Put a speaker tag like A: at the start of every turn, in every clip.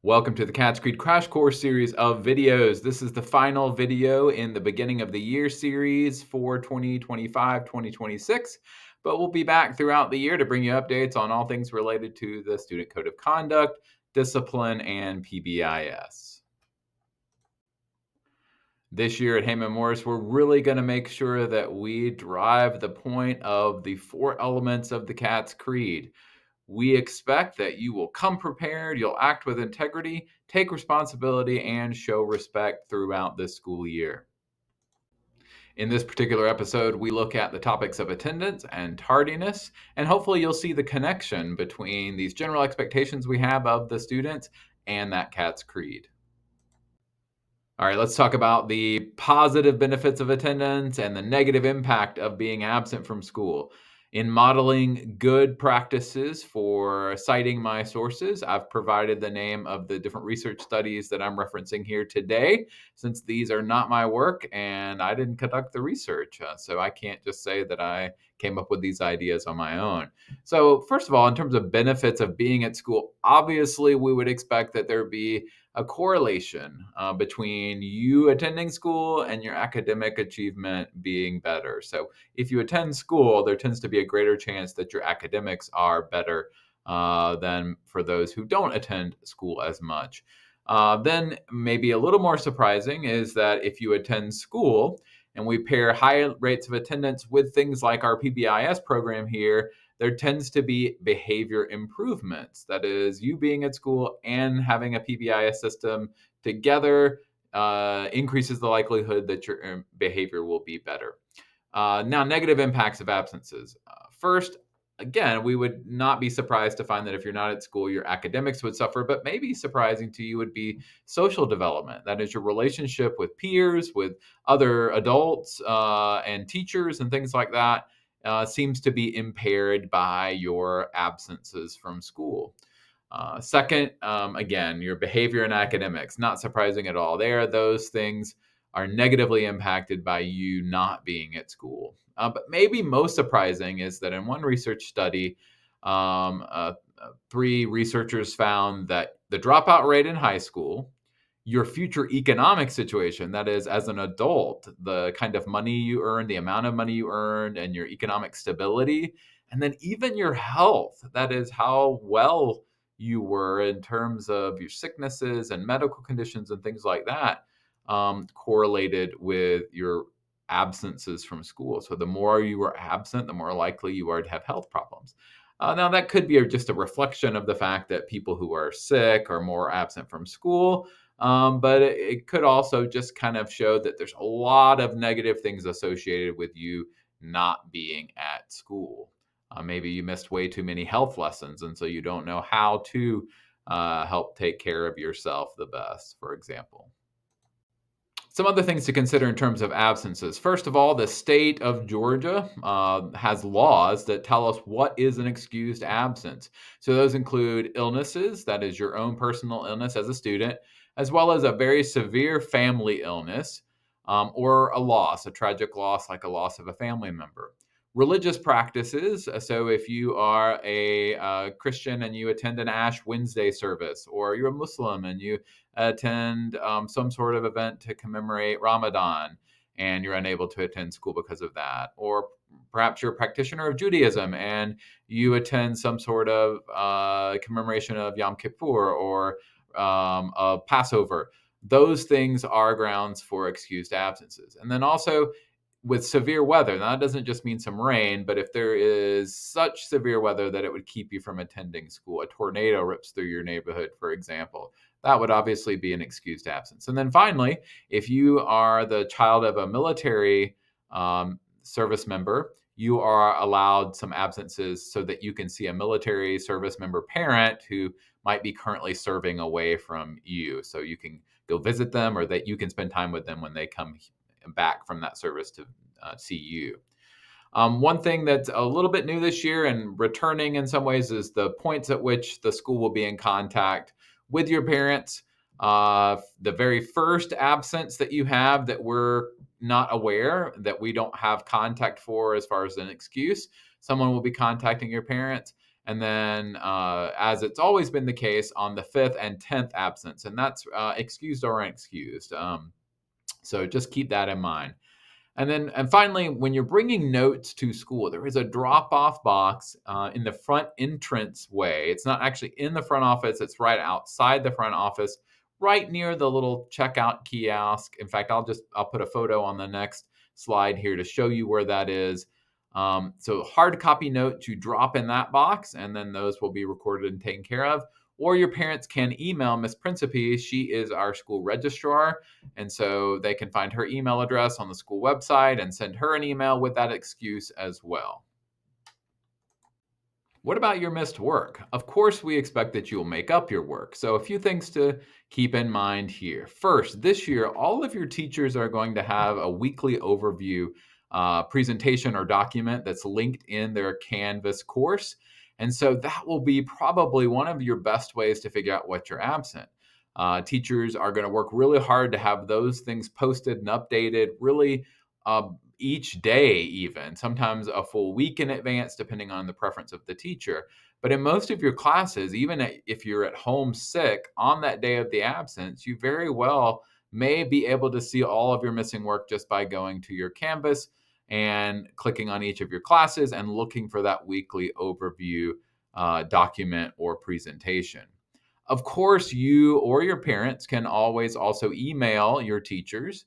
A: Welcome to the Cats Creed Crash Course series of videos. This is the final video in the beginning of the year series for 2025-2026, but we'll be back throughout the year to bring you updates on all things related to the Student Code of Conduct, Discipline, and PBIS. This year at Haymon-Morris, we're really going to make sure that we drive the point of the 4 elements of the Cats Creed. We expect that you will come prepared, you'll act with integrity, take responsibility, and show respect throughout this school year. In this particular episode, we look at the topics of attendance and tardiness, and hopefully you'll see the connection between these general expectations we have of the students and that Cats Creed. All right, let's talk about the positive benefits of attendance and the negative impact of being absent from school. In modeling good practices for citing my sources, I've provided the name of the different research studies that I'm referencing here today, since these are not my work and I didn't conduct the research. So I can't just say that I came up with these ideas on my own. So, first of all, in terms of benefits of being at school, obviously we would expect that there be a correlation between you attending school and your academic achievement being better. So, if you attend school, there tends to be a greater chance that your academics are better than for those who don't attend school as much. Then, maybe a little more surprising is that if you attend school and we pair high rates of attendance with things like our PBIS program here, there tends to be behavior improvements. That is, you being at school and having a PBIS system together increases the likelihood that your behavior will be better. Now, negative impacts of absences. First, again, we would not be surprised to find that if you're not at school, your academics would suffer, but maybe surprising to you would be social development. That is, your relationship with peers, with other adults and teachers and things like that seems to be impaired by your absences from school. Second, again, your behavior and academics, not surprising at all. Those things are negatively impacted by you not being at school. But maybe most surprising is that in one research study, 3 researchers found that the dropout rate in high school, your future economic situation, that is, as an adult, the kind of money you earn, the amount of money you earn, and your economic stability, and then even your health, that is, how well you were in terms of your sicknesses and medical conditions and things like that, correlated with your absences from school. So the more you were absent, the more likely you are to have health problems. Now, that could be just a reflection of the fact that people who are sick are more absent from school, but it could also just kind of show that there's a lot of negative things associated with you not being at school. Maybe you missed way too many health lessons, and so you don't know how to help take care of yourself the best, for example. Some other things to consider in terms of absences. First of all, the state of Georgia has laws that tell us what is an excused absence. So those include illnesses, that is your own personal illness as a student, as well as a very severe family illness or a loss, a tragic loss like a loss of a family member. Religious practices. So if you are a Christian and you attend an Ash Wednesday service, or you're a Muslim and you attend some sort of event to commemorate Ramadan and you're unable to attend school because of that. Or perhaps you're a practitioner of Judaism and you attend some sort of commemoration of Yom Kippur or of Passover. Those things are grounds for excused absences. And then also, with severe weather, now that doesn't just mean some rain, but if there is such severe weather that it would keep you from attending school, a tornado rips through your neighborhood, for example, that would obviously be an excused absence. And then finally, if you are the child of a military service member, you are allowed some absences so that you can see a military service member parent who might be currently serving away from you. So you can go visit them, or that you can spend time with them when they come back from that service to see you. One thing that's a little bit new this year and returning in some ways is the points at which the school will be in contact with your parents. The very first absence that you have that we're not aware, that we don't have contact for as far as an excuse, someone will be contacting your parents. And then, as it's always been the case, on the 5th and 10th absence, and that's excused or unexcused. So just keep that in mind. And finally, when you're bringing notes to school, there is a drop-off box in the front entrance way. It's not actually in the front office, it's right outside the front office, right near the little checkout kiosk. In fact, I'll put a photo on the next slide here to show you where that is. So hard copy notes you drop in that box, and then those will be recorded and taken care of. Or your parents can email Miss Principe. She is our school registrar, and so they can find her email address on the school website and send her an email with that excuse as well. What about your missed work? Of course, we expect that you'll make up your work. So, a few things to keep in mind here. First, this year, all of your teachers are going to have a weekly overview presentation or document that's linked in their Canvas course. And so, that will be probably one of your best ways to figure out what you're absent. Teachers are going to work really hard to have those things posted and updated really each day, even sometimes a full week in advance, depending on the preference of the teacher. But in most of your classes, even if you're at home sick on that day of the absence, you very well may be able to see all of your missing work just by going to your Canvas and clicking on each of your classes and looking for that weekly overview document or presentation. Of course, you or your parents can always also email your teachers.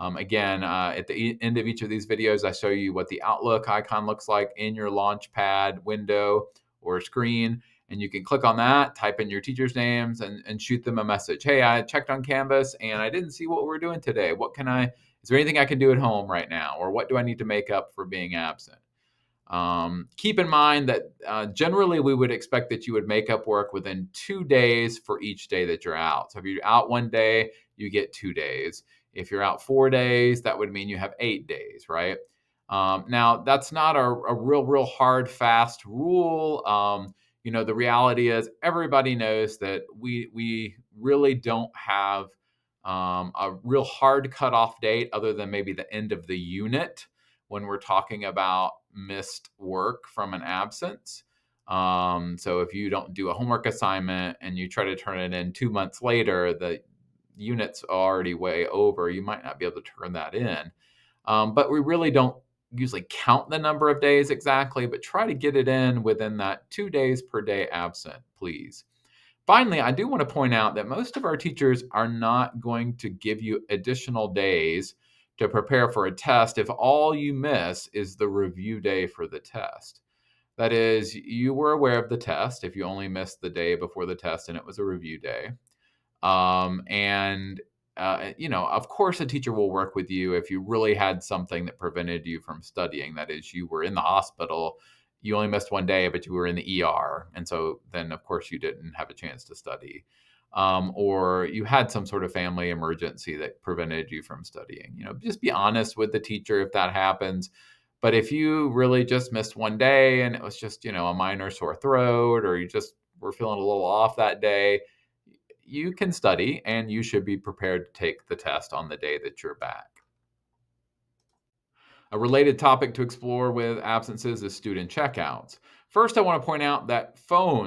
A: Again, at the end of each of these videos, I show you what the Outlook icon looks like in your Launchpad window or screen. And you can click on that, type in your teacher's names, and shoot them a message. Hey, I checked on Canvas and I didn't see what we're doing today. Is there anything I can do at home right now? Or what do I need to make up for being absent? Keep in mind that generally we would expect that you would make up work within 2 days for each day that you're out. So if you're out one day, you get 2 days. If you're out 4 days, that would mean you have 8 days, right? Now, that's not a real hard, fast rule. The reality is everybody knows that we really don't have a real hard cutoff date other than maybe the end of the unit when we're talking about missed work from an absence. So if you don't do a homework assignment and you try to turn it in 2 months later, the unit's already way over. You might not be able to turn that in. But we really don't usually count the number of days exactly, but try to get it in within that 2 days per day absent, please. Finally, I do want to point out that most of our teachers are not going to give you additional days to prepare for a test if all you miss is the review day for the test. That is, you were aware of the test if you only missed the day before the test and it was a review day. Of course, a teacher will work with you if you really had something that prevented you from studying. That is, you were in the hospital, you only missed one day, but you were in the ER. And so then, of course, you didn't have a chance to study. Or you had some sort of family emergency that prevented you from studying. Just be honest with the teacher if that happens. But if you really just missed one day and it was just, a minor sore throat, or you just were feeling a little off that day, you can study and you should be prepared to take the test on the day that you're back. A related topic to explore with absences is student checkouts. First, I want to point out that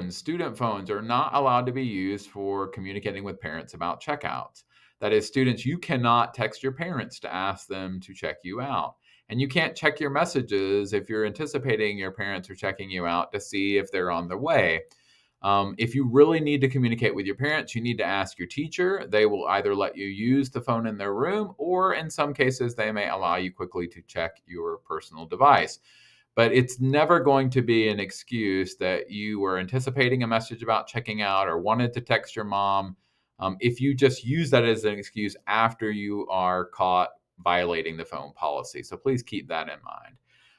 A: student phones, are not allowed to be used for communicating with parents about checkouts. That is, students, you cannot text your parents to ask them to check you out. And you can't check your messages if you're anticipating your parents are checking you out to see if they're on their way. If you really need to communicate with your parents, you need to ask your teacher. They will either let you use the phone in their room, or in some cases, they may allow you quickly to check your personal device. But it's never going to be an excuse that you were anticipating a message about checking out or wanted to text your mom, if you just use that as an excuse after you are caught violating the phone policy. So please keep that in mind.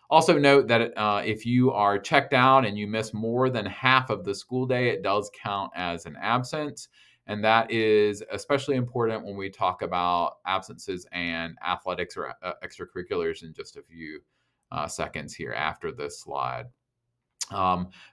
A: Also note that if you are checked out and you miss more than half of the school day, it does count as an absence. And that is especially important when we talk about absences and athletics or extracurriculars in just a few seconds here after this slide.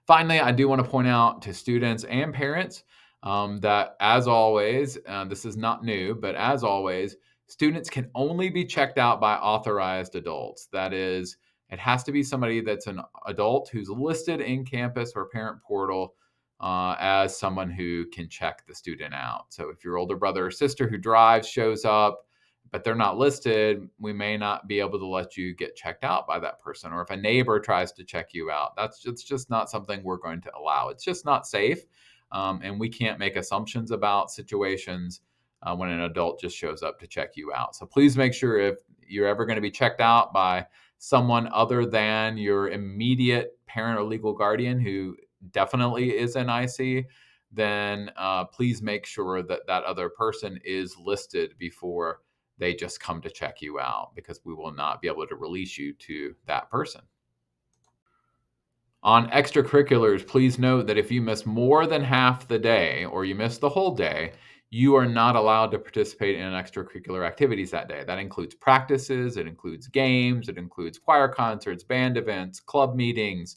A: Finally, I do want to point out to students and parents that, as always, this is not new, but as always, students can only be checked out by authorized adults. That is, It has to be somebody that's an adult who's listed in campus or parent portal as someone who can check the student out. So if your older brother or sister who drives shows up, but they're not listed, we may not be able to let you get checked out by that person. Or if a neighbor tries to check you out, it's just not something we're going to allow. It's just not safe. And we can't make assumptions about situations when an adult just shows up to check you out. So please make sure if you're ever going to be checked out by someone other than your immediate parent or legal guardian who definitely is an IC, then please make sure that that other person is listed before they just come to check you out, because we will not be able to release you to that person. On extracurriculars, please note that if you miss more than half the day or you miss the whole day, you are not allowed to participate in extracurricular activities that day. That includes practices, it includes games, it includes choir concerts, band events, club meetings.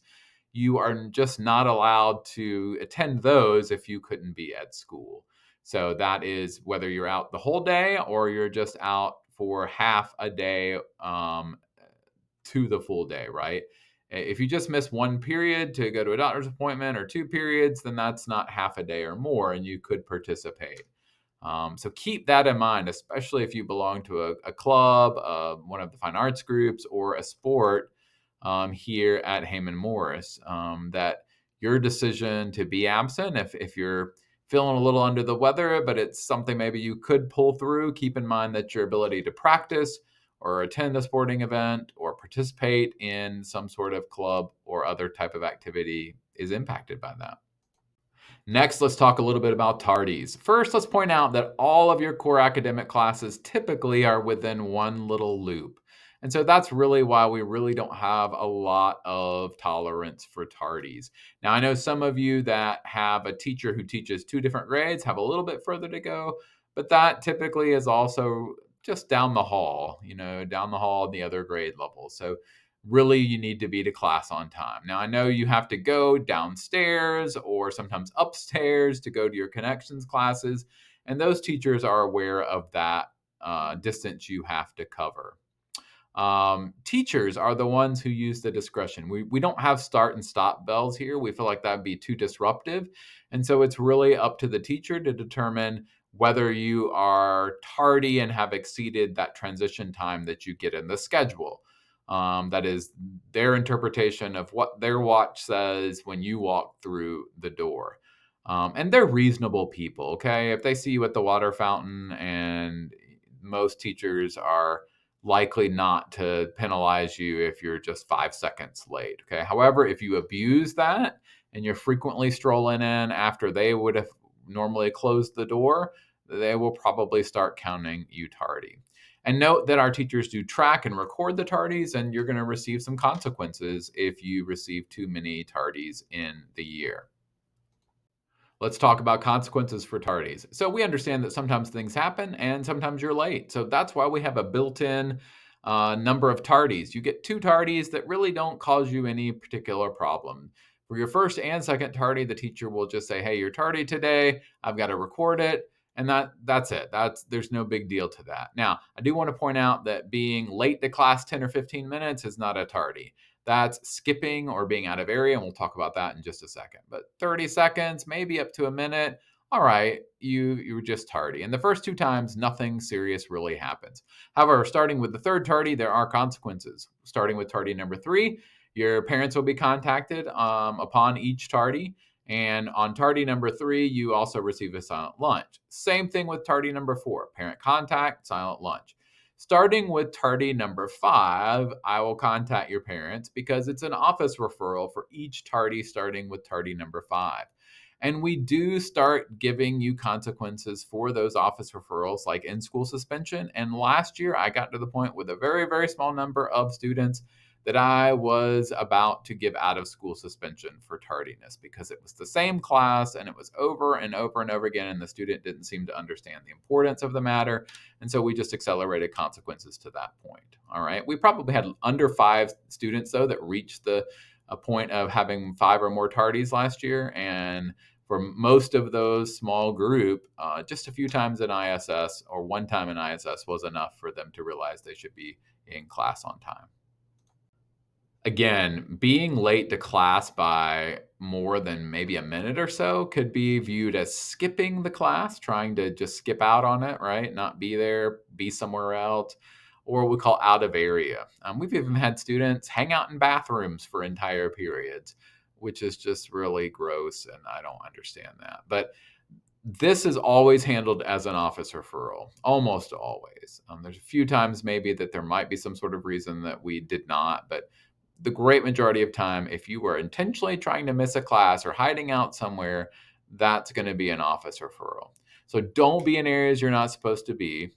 A: You are just not allowed to attend those if you couldn't be at school. So that is whether you're out the whole day or you're just out for half a day to the full day, right? If you just miss one period to go to a doctor's appointment or two periods, then that's not half a day or more, and you could participate. So keep that in mind, especially if you belong to a club, one of the fine arts groups, or a sport here at Haymon-Morris, that your decision to be absent, if you're feeling a little under the weather, but it's something maybe you could pull through, keep in mind that your ability to practice or attend a sporting event or participate in some sort of club or other type of activity is impacted by that. Next, let's talk a little bit about tardies. First, let's point out that all of your core academic classes typically are within one little loop. And so that's really why we really don't have a lot of tolerance for tardies. Now, I know some of you that have a teacher who teaches two different grades have a little bit further to go, but that typically is also just down the hall, down the hall in the other grade level. So really you need to be to class on time. Now, I know you have to go downstairs or sometimes upstairs to go to your connections classes, and those teachers are aware of that distance you have to cover. Teachers are the ones who use the discretion. We don't have start and stop bells here. We feel like that'd be too disruptive. And so it's really up to the teacher to determine whether you are tardy and have exceeded that transition time that you get in the schedule. That is their interpretation of what their watch says when you walk through the door. And they're reasonable people, okay? If they see you at the water fountain, and most teachers are likely not to penalize you if you're just 5 seconds late, okay? However, if you abuse that and you're frequently strolling in after they would have normally closed the door, they will probably start counting you tardy. And note that our teachers do track and record the tardies, and you're going to receive some consequences if you receive too many tardies in the year. Let's talk about consequences for tardies. So we understand that sometimes things happen and sometimes you're late. So that's why we have a built-in number of tardies. You get 2 tardies that really don't cause you any particular problem. For your first and second tardy, the teacher will just say, "Hey, you're tardy today. I've got to record it." And that's it. There's no big deal to that. Now, I do want to point out that being late to class 10 or 15 minutes is not a tardy. That's skipping or being out of area, and we'll talk about that in just a second. But 30 seconds, maybe up to a minute, all right, you were just tardy. And the first 2 times, nothing serious really happens. However, starting with the third tardy, there are consequences. Starting with tardy number 3, your parents will be contacted upon each tardy. And on tardy number 3, you also receive a silent lunch. Same thing with tardy number 4, parent contact, silent lunch. Starting with tardy number 5, I will contact your parents because it's an office referral for each tardy starting with tardy number 5. And we do start giving you consequences for those office referrals, like in-school suspension. And last year, I got to the point with a very, very small number of students that I was about to give out-of-school suspension for tardiness because it was the same class and it was over and over and over again, and the student didn't seem to understand the importance of the matter. And so we just accelerated consequences to that point. All right. We probably had under 5 students, though, that reached a point of having 5 or more tardies last year. And for most of those small group, just a few times in ISS or one time in ISS was enough for them to realize they should be in class on time. Again, being late to class by more than maybe a minute or so could be viewed as skipping the class, trying to just skip out on it, right? Not be there, be somewhere else, or what we call out of area. We've even had students hang out in bathrooms for entire periods, which is just really gross, and I don't understand that. But this is always handled as an office referral, almost always. There's a few times maybe that there might be some sort of reason that we did not, but the great majority of time, if you were intentionally trying to miss a class or hiding out somewhere, that's going to be an office referral. So don't be in areas you're not supposed to be.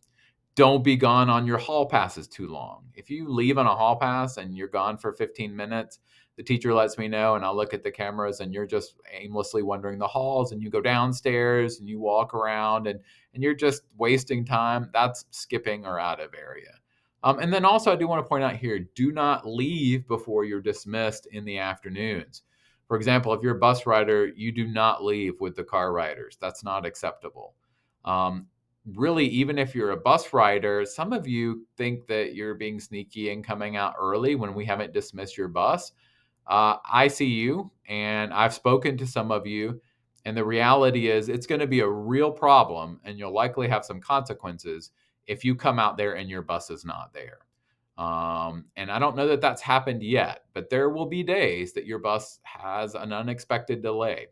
A: Don't be gone on your hall passes too long. If you leave on a hall pass and you're gone for 15 minutes, the teacher lets me know and I'll look at the cameras and you're just aimlessly wandering the halls and you go downstairs and you walk around and you're just wasting time. That's skipping or out of area. And then also, I do want to point out here, do not leave before you're dismissed in the afternoons. For example, if you're a bus rider, you do not leave with the car riders. That's not acceptable. Really, even if you're a bus rider, some of you think that you're being sneaky and coming out early when we haven't dismissed your bus. I see you, and I've spoken to some of you, and the reality is it's going to be a real problem, and you'll likely have some consequences if you come out there and your bus is not there. And I don't know that that's happened yet, but there will be days that your bus has an unexpected delay.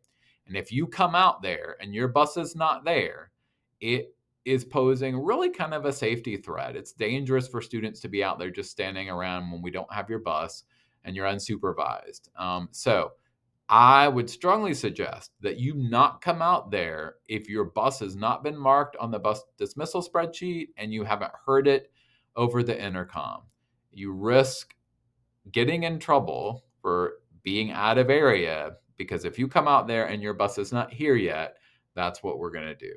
A: And if you come out there and your bus is not there, it is posing really kind of a safety threat. It's dangerous for students to be out there just standing around when we don't have your bus and you're unsupervised. So I would strongly suggest that you not come out there if your bus has not been marked on the bus dismissal spreadsheet and you haven't heard it over the intercom. You risk getting in trouble for being out of area because if you come out there and your bus is not here yet, that's what we're going to do.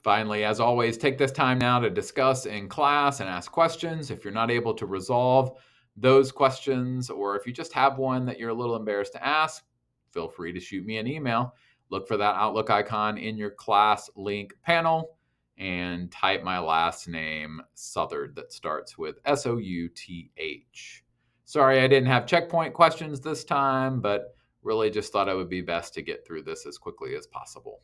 A: Finally, as always, take this time now to discuss in class and ask questions. If you're not able to resolve those questions, or if you just have one that you're a little embarrassed to ask, feel free to shoot me an email. Look for that Outlook icon in your class link panel and type my last name, Southard, that starts with South. Sorry I didn't have checkpoint questions this time, but really just thought it would be best to get through this as quickly as possible.